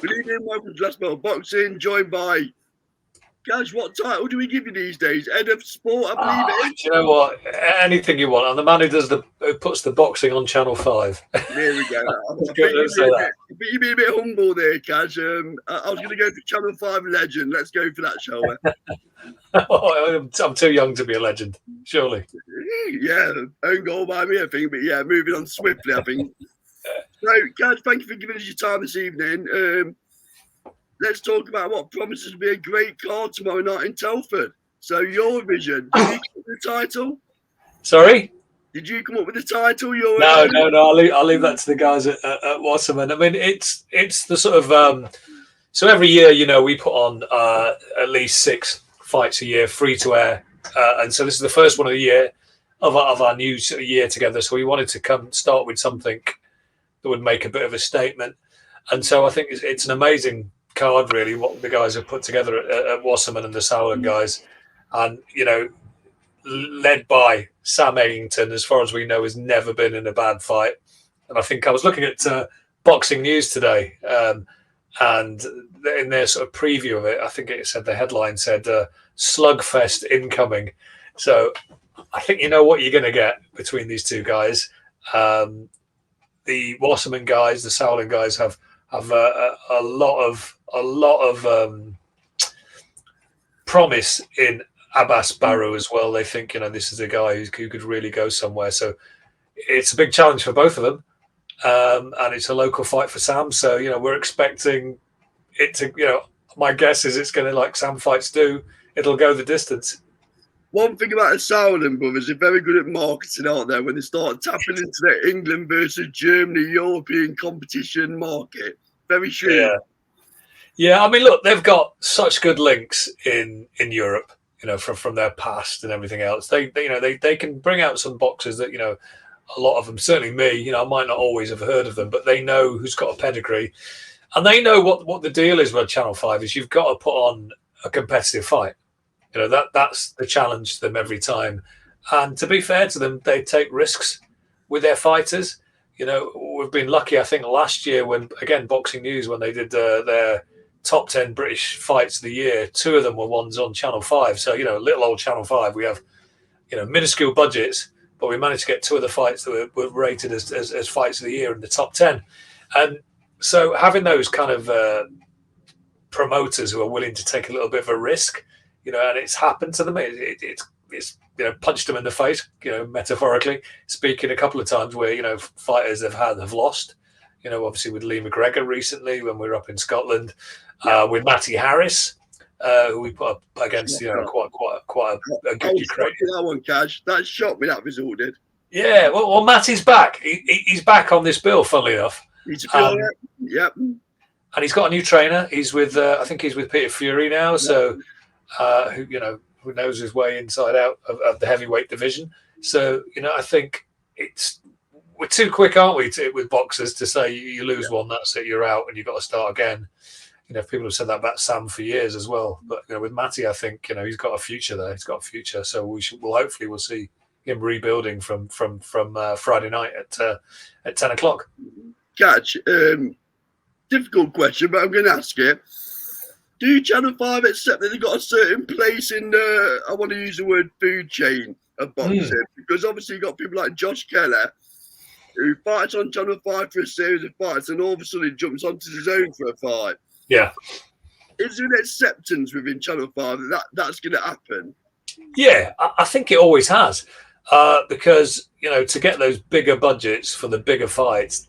Good evening, welcome to Last Minute Boxing, joined by Caj. What title do we give you these days? Head of sport, I believe it is. Do you know what? Anything you want. I'm the man who puts the boxing on Channel 5. I There we go. was I going think to say that. you've been a bit humble there, Caj. I was going to go for Channel 5 legend. Let's go for that, shall we? I'm too young to be a legend, surely. Yeah, own goal by me, I think. But yeah, moving on swiftly, I think. So, Caj, thank you for giving us your time this evening. Let's talk about what promises to be a great card tomorrow night in Telford. So, your vision. Did you come up with the title? Sorry? Did you come up with the title? Your No. I'll leave that to the guys at Wasserman. I mean, it's the sort of so every year, we put on at least 6 fights a year, free to air, and so this is the first one of the year of our new sort of year together. So we wanted to start with something that would make a bit of a statement, and so I think it's an amazing card, really, what the guys have put together at Wasserman and the Sauerland guys, and led by Sam Eggington, as far as we know, has never been in a bad fight. And I think I was looking at Boxing News today, and in their sort of preview of it, I think it said the headline said "Slugfest incoming." So I think you know what you're going to get between these two guys. The Wasserman guys, the Sauerland guys have a lot of promise in Abbas Barrow as well. They think this is a guy who could really go somewhere. So it's a big challenge for both of them, and it's a local fight for Sam. So we're expecting it to. My guess is it's going to, like Sam fights do, it'll go the distance. one thing about the Sauerland brothers, they're very good at marketing, aren't they? When they start tapping into the England versus Germany European competition market, very shrewd. Yeah. I mean, look, they've got such good links in Europe. From their past and everything else, they can bring out some boxers that a lot of them, certainly me, I might not always have heard of them, but they know who's got a pedigree, and they know what the deal is with Channel 5 is you've got to put on a competitive fight. That's the challenge to them every time. And to be fair to them, they take risks with their fighters. We've been lucky, I think, last year when, again, Boxing News, when they did their top 10 British fights of the year, 2 of them were ones on Channel 5. So, little old Channel 5, we have, minuscule budgets, but we managed to get 2 of the fights that were rated as fights of the year in the top 10. And so having those kind of promoters who are willing to take a little bit of a risk, and it's happened to them. It's punched them in the face, metaphorically speaking, a couple of times where fighters have lost. Obviously with Lee McGregor recently when we were up in Scotland, with Matty Harris, who we put up against quite a good Ukrainian. That one, Cash. That shocked me. That result did. Yeah, well, Matty's back. He's back on this bill, funnily enough. Yep. And he's got a new trainer. He's with, I think he's with Peter Fury now. So, who knows his way inside out of the heavyweight division. So, I think we're too quick, aren't we, with boxers to say you lose one, that's it, you're out, and you've got to start again. People have said that about Sam for years as well. But with Matty, I think he's got a future there. He's got a future. So we'll see him rebuilding from Friday night at 10 o'clock. Catch. Difficult question, but I'm going to ask it. Do Channel 5 accept that they've got a certain place in the, I want to use the word food chain of boxing? Because obviously you've got people like Josh Keller, who fights on Channel 5 for a series of fights and all of a sudden jumps onto his own for a fight. Yeah. Is there an acceptance within Channel 5 that's going to happen? Yeah, I think it always has. Because, to get those bigger budgets for the bigger fights,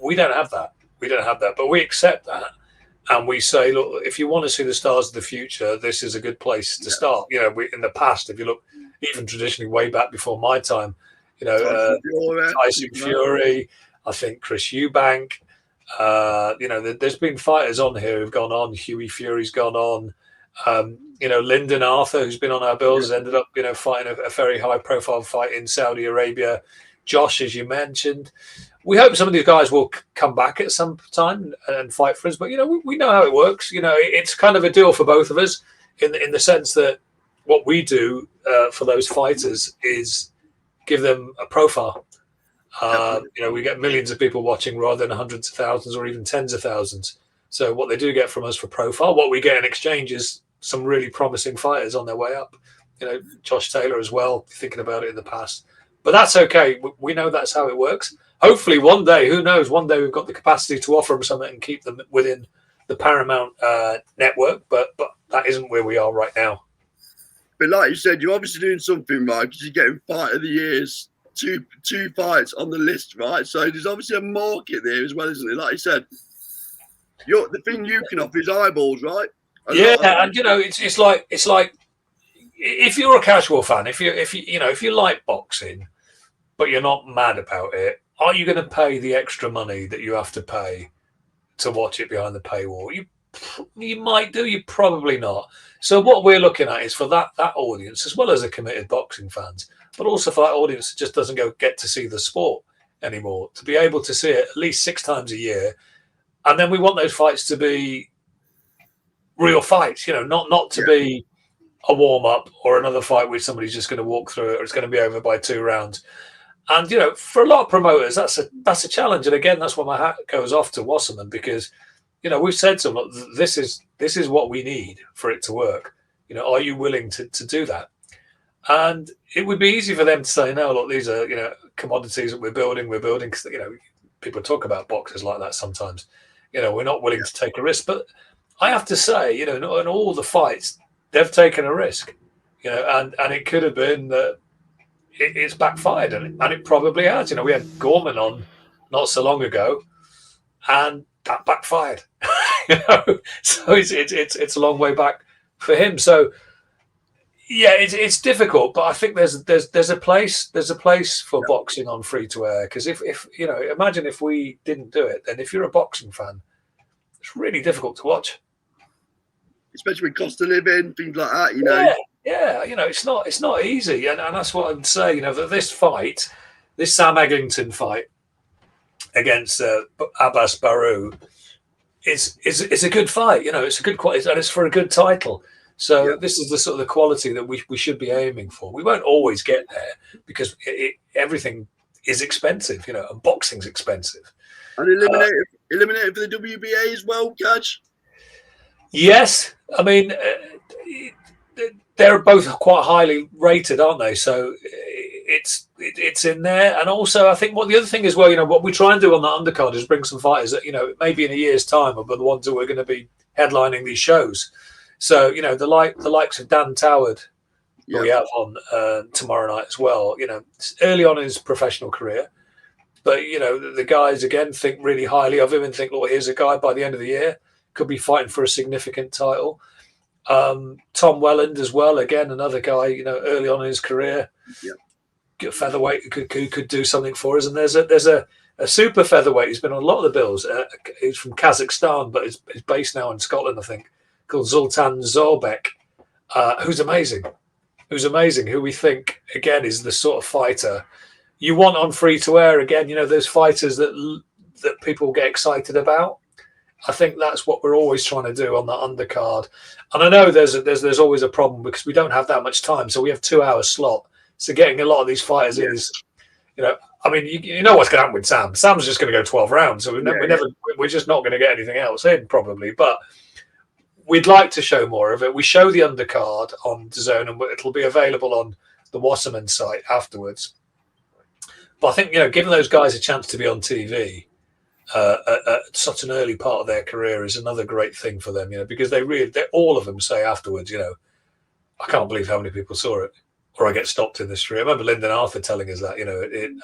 we don't have that. But we accept that. And we say, look, if you want to see the stars of the future, this is a good place to start. In the past, if you look even traditionally way back before my time, Tyson Fury, I think Chris Eubank, there's been fighters on here who've gone on. Hughie Fury's gone on. Lyndon Arthur, who's been on our bills, ended up, fighting a very high-profile fight in Saudi Arabia. Josh, as you mentioned. We hope some of these guys will come back at some time and fight for us. But, we know how it works. It's kind of a deal for both of us in the sense that what we do for those fighters is give them a profile. We get millions of people watching rather than hundreds of thousands or even tens of thousands. So what they do get from us for profile, what we get in exchange is some really promising fighters on their way up. Josh Taylor as well, thinking about it in the past. But that's okay. We know that's how it works. Hopefully one day, who knows, one day we've got the capacity to offer them something and keep them within the Paramount network. But that isn't where we are right now. But like you said, you're obviously doing something right because you're getting Fight of the Years, two fights on the list, right? So there's obviously a market there as well, isn't it? Like you said, the thing you can offer is eyeballs, right? And it's like if you're a casual fan, if you like boxing, but you're not mad about it, are you going to pay the extra money that you have to pay to watch it behind the paywall? You might do, you probably not. So what we're looking at is for that audience, as well as the committed boxing fans, but also for that audience that just doesn't get to see the sport anymore, to be able to see it at least 6 times a year. And then we want those fights to be real fights, not to be a warm-up or another fight where somebody's just going to walk through it or it's going to be over by 2 rounds. And, for a lot of promoters, that's a challenge. And again, that's why my hat goes off to Wasserman, because we've said to them, this is what we need for it to work. Are you willing to do that? And it would be easy for them to say, no, look, these are, commodities that we're building, because, people talk about boxers like that sometimes. We're not willing to take a risk. But I have to say, in all the fights, they've taken a risk, and it could have been that it's backfired, and it probably has. We had Gorman on not so long ago, and that backfired. So it's a long way back for him. So yeah, it's difficult, but I think there's a place for boxing on free to air, because if imagine if we didn't do it, then if you're a boxing fan, it's really difficult to watch, especially with cost of living, things like that. Yeah, it's not easy, and that's what I'd say. That this Sam Eglinton fight against Abbas Baru is a good fight. It's a good quality, and it's for a good title. So this is the sort of the quality that we should be aiming for. We won't always get there because everything is expensive, and boxing's expensive. And eliminated for the WBA as well, Caj? Yes, I mean they're both quite highly rated, aren't they? So it's in there. And also, I think the other thing as well, what we try and do on that undercard is bring some fighters that maybe in a year's time are the ones who are going to be headlining these shows. So the likes of Dan Toward, who we have on tomorrow night as well. Early on in his professional career, but the guys again think really highly of him and think, look, here's a guy by the end of the year could be fighting for a significant title. Tom Welland as well, again another guy, early on in his career, featherweight who could do something for us. And there's a super featherweight who's been on a lot of the bills. He's from Kazakhstan, but he's based now in Scotland, I think, called Zoltan Zorbek, who's amazing, who we think, again, is the sort of fighter you want on free to air. Again, those fighters that people get excited about. I think that's what we're always trying to do on the undercard. And I know there's always a problem because we don't have that much time. So we have 2 hour slot. So getting a lot of these fighters in is, I mean, you know what's going to happen with Sam. Sam's just going to go 12 rounds. So we're just not going to get anything else in probably. But we'd like to show more of it. We show the undercard on DAZN, and it'll be available on the Wasserman site afterwards. But I think, giving those guys a chance to be on TV at such an early part of their career is another great thing for them, because they all of them say afterwards, I can't believe how many people saw it, or I get stopped in the street. I remember Lyndon Arthur telling us that,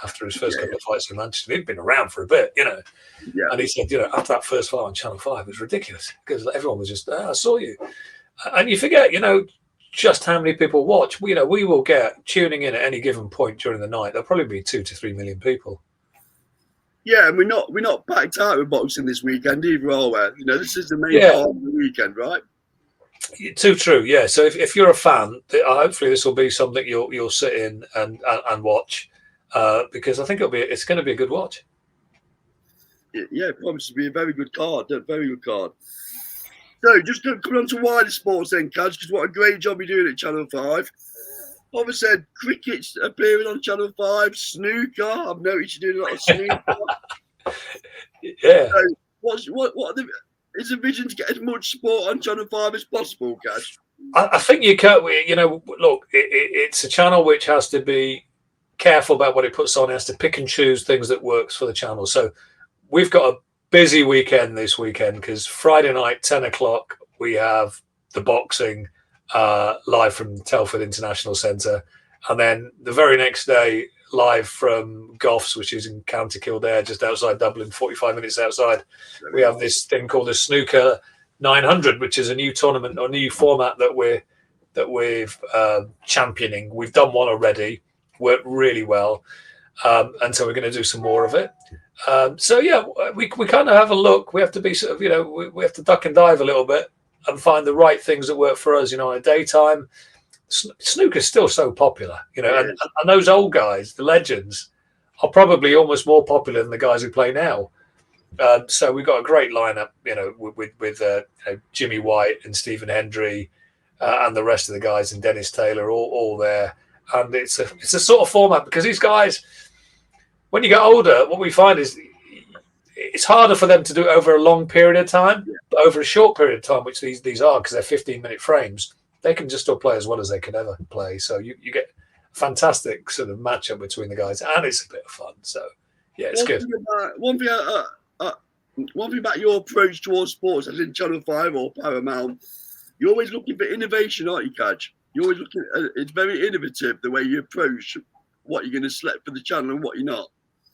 after his first couple of fights in Manchester, he'd been around for a bit, and he said, after that first fight on Channel 5, it was ridiculous because everyone was just, I saw you. And you forget, just how many people watch. We will get tuning in at any given point during the night. There'll probably be 2 to 3 million people. Yeah, and we're not packed out with boxing this weekend either, are we? This is the main part of the weekend, right? Too true. Yeah. So if you're a fan, hopefully this will be something you'll sit in and watch, because I think it's going to be a good watch. Yeah, it promises to be a very good card. Very good card. So just coming on to wider sports then, Caj, because what a great job you're doing at Channel 5. Obviously, cricket's appearing on Channel 5, snooker. I've noticed you're doing a lot of snooker. Yeah. So what are is the vision to get as much sport on Channel 5 as possible, Caj? I think you can. You know, look, it's a channel which has to be careful about what it puts on. It has to pick and choose things that works for the channel. So we've got a busy weekend this weekend because Friday night, 10 o'clock, we have the boxing live from Telford International Centre. And then the very next day, live from Goffs, which is in County Kildare, just outside Dublin, 45 minutes outside. We have this thing called the Snooker 900, which is a new tournament or new format that we've championing. We've done one already, worked really well, and so we're going to do some more of it. So yeah, we kind of have a look. We have to be sort of, you know, we have to duck and dive a little bit and find the right things that work for us. You know, in the daytime, snooker's still so popular. You know, and those old guys, the legends, are probably almost more popular than the guys who play now. So we've got a great lineup, you know, with you know, Jimmy White and Stephen Hendry and the rest of the guys and Dennis Taylor all there. And it's a sort of format because these guys, when you get older, what we find is it's harder for them to do it over a long period of time, but over a short period of time, which these are because they're 15-minute frames, they can just still play as well as they can ever play. So you get a fantastic sort of matchup between the guys, and it's a bit of fun. So yeah, it's good. One thing about your approach towards sports, as in Channel 5 or Paramount, you're always looking for innovation, aren't you, Caj? You're always looking it's very innovative the way you approach what you're going to select for the channel and what you're not.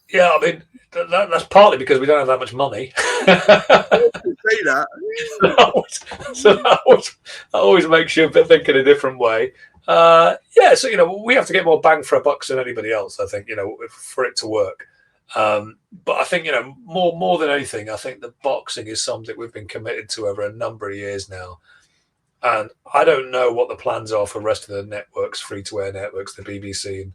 Yeah, I mean, that's partly because we don't have that much money. Say that. So that always makes you think in a different way. Yeah, so, you know, we have to get more bang for a buck than anybody else, I think, you know, for it to work. But I think, you know, more than anything, I think the boxing is something we've been committed to over a number of years now. And I don't know what the plans are for the rest of the networks, free-to-air networks, the BBC and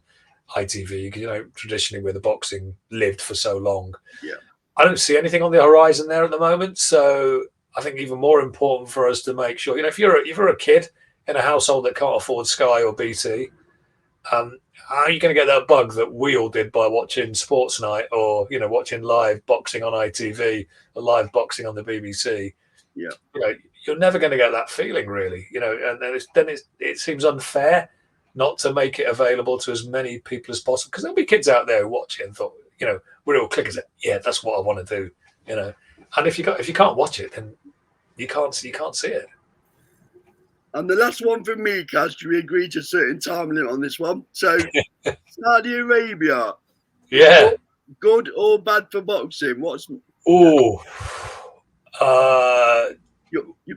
ITV, because, you know, traditionally where the boxing lived for so long. Yeah. I don't see anything on the horizon there at the moment. So I think even more important for us to make sure, you know, if you're a kid in a household that can't afford Sky or BT, how are you going to get that bug that we all did by watching Sports Night or, you know, watching live boxing on ITV or live boxing on the BBC? Yeah. You know, you're never going to get that feeling, really. You know, and then it seems unfair not to make it available to as many people as possible, because there'll be kids out there who watch it and thought, you know, we're all clickers. Yeah, that's what I want to do. You know, and if you can't watch it, then you can't see it. And the last one from me, Caj, we agreed to a certain time limit on this one. So, Saudi Arabia. Yeah. Good or bad for boxing? What's your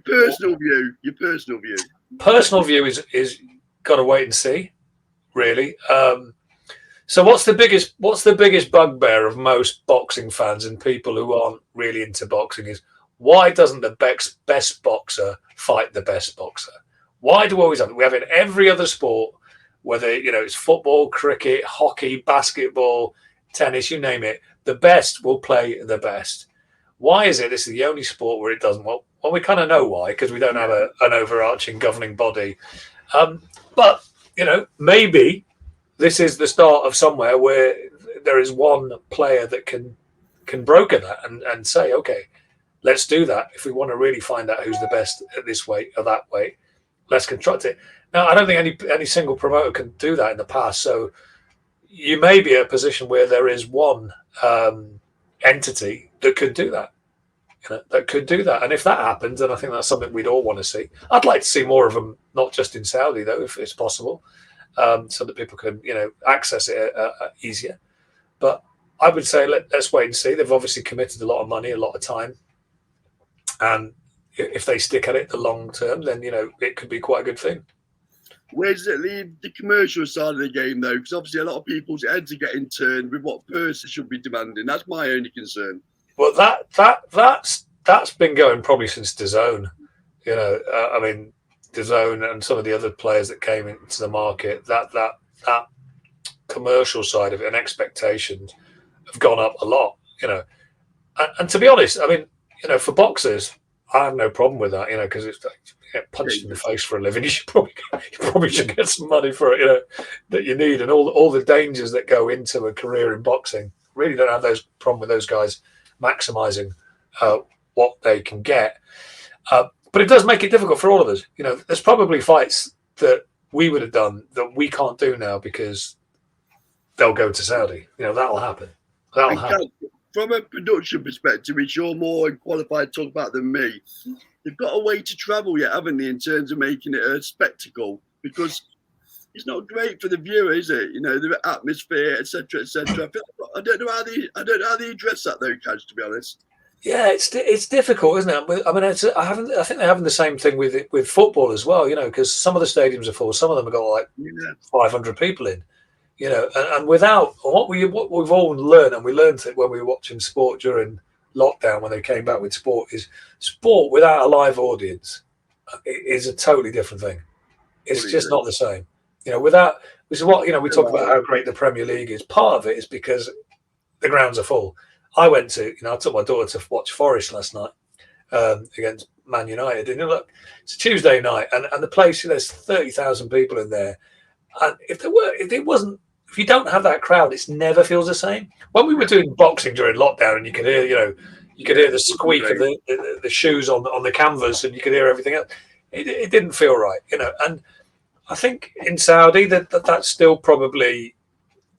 personal view? Your personal view. Personal view is got to wait and see, really. So what's the biggest bugbear of most boxing fans and people who aren't really into boxing is, why doesn't the best boxer fight the best boxer? Why do we always have it? We have it in every other sport, whether, you know, it's football, cricket, hockey, basketball, tennis, you name it. The best will play the best. Why is it this is the only sport where it doesn't? Well, we kind of know why, because we don't have an overarching governing body. But, you know, maybe this is the start of somewhere where there is one player that can broker that and say, okay, let's do that. If we want to really find out who's the best at this weight or that weight, let's construct it. Now, I don't think any single promoter can do that in the past. So you may be in a position where there is one entity that could do that. You know, that could do that. And if that happens, then I think that's something we'd all want to see. I'd like to see more of them, not just in Saudi, though, if it's possible, so that people can, you know, access it easier. But I would say let's wait and see. They've obviously committed a lot of money, a lot of time. And if they stick at it the long term, then, you know, it could be quite a good thing. Where does it leave the commercial side of the game, though? Because obviously a lot of people's heads are getting turned with what purses should be demanding. That's my only concern. Well, that's been going probably since DAZN. You know, I mean, DAZN and some of the other players that came into the market, that commercial side of it and expectations have gone up a lot. You know, and to be honest, I mean, you know, for boxers, I have no problem with that. You know, because it's like you get punched in the face for a living. You probably should get some money for it. You know, that you need, and all the dangers that go into a career in boxing. Really don't have those problem with those guys maximising what they can get. But it does make it difficult for all of us. You know, there's probably fights that we would have done that we can't do now because they'll go to Saudi. You know, that'll happen. That'll happen. From a production perspective, which you're more qualified to talk about than me, they've got a way to travel yet, haven't they, in terms of making it a spectacle? Because it's not great for the viewer, is it? You know, the atmosphere, etc., etc. I don't know how they address that though, Caj, to be honest. Yeah, it's difficult, isn't it? I mean, I think they're having the same thing with football as well. You know, because some of the stadiums are full, some of them have got like 500 people in. You know, and without what we've all learned, and we learned it when we were watching sport during lockdown when they came back with sport, is sport without a live audience is a totally different thing. It's just not the same. You know, which is what, you know, we talk about how great the Premier League is. Part of it is because the grounds are full. I took my daughter to watch Forest last night against Man United, and look, it's a Tuesday night, and the place, there's 30,000 people in there, and if you don't have that crowd, it never feels the same. When we were doing boxing during lockdown, and you could hear the squeak of the shoes on the canvas, and you could hear everything else. It didn't feel right, you know. And I think in Saudi that's still probably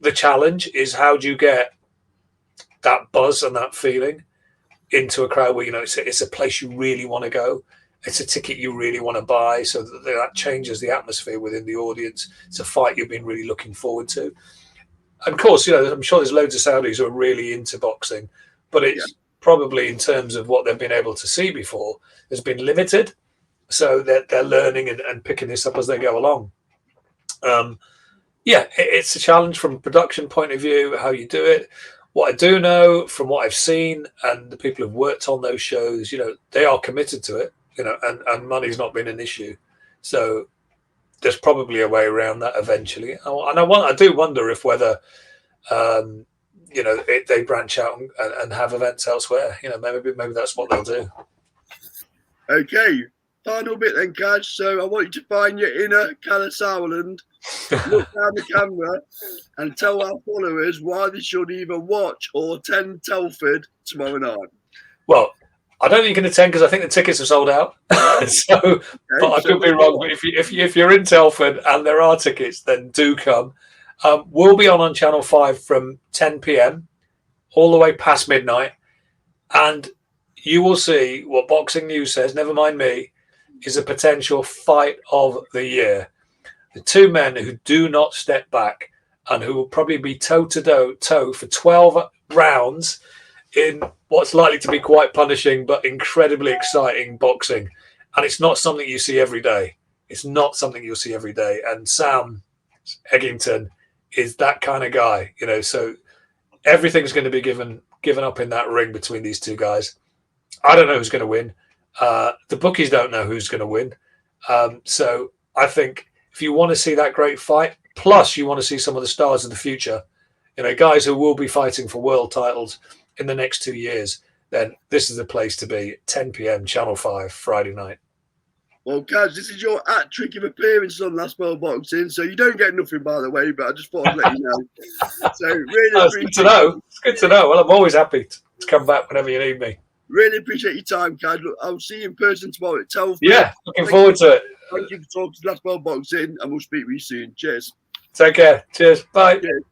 the challenge: is how do you get that buzz and that feeling into a crowd where, you know, it's a place you really want to go. It's a ticket you really want to buy, so that changes the atmosphere within the audience. It's a fight you've been really looking forward to. And of course, you know, I'm sure there's loads of Saudis who are really into boxing, but it's probably, in terms of what they've been able to see before, has been limited. So they're learning and picking this up as they go along. It's a challenge from a production point of view, how you do it. What I do know from what I've seen and the people who've worked on those shows, you know, they are committed to it, you know, and money's not been an issue. So there's probably a way around that eventually. And I do wonder if whether, you know, they branch out and have events elsewhere. You know, maybe that's what they'll do. Okay, final bit then, Caj. So I want you to find your inner Caj Sohal, look down the camera and tell our followers why they should either watch or attend Telford tomorrow night. Well, I don't think you can attend because I think the tickets are sold out. But I could be wrong. But if you're in Telford and there are tickets, then do come. We'll be on Channel 5 from 10 p.m. all the way past midnight, and you will see what Boxing News says, never mind me, is a potential fight of the year. The two men who do not step back and who will probably be toe-to-toe for 12 rounds in what's likely to be quite punishing but incredibly exciting boxing. And it's not something you see every day. It's not something you'll see every day. And Sam Eggington is that kind of guy, you know, so everything's going to be given up in that ring between these two guys. I don't know who's going to win. The bookies don't know who's going to win. So I think if you want to see that great fight, plus you want to see some of the stars of the future, you know, guys who will be fighting for world titles in the next 2 years, then this is the place to be. 10 p.m. Channel 5 Friday night. Well, Caj, this is your hat-trick of appearances on Last World Boxing, so you don't get nothing, by the way, but I just thought I'd let you know. So really it's good to know. It's good to know. Well, I'm always happy to come back whenever you need me. Really appreciate your time, Caj. Look, I'll see you in person tomorrow at Telford. Yeah, looking forward to it. Thank you for talking to Last World Boxing, and we'll speak with you soon. Cheers. Take care. Cheers. Bye. Cheers.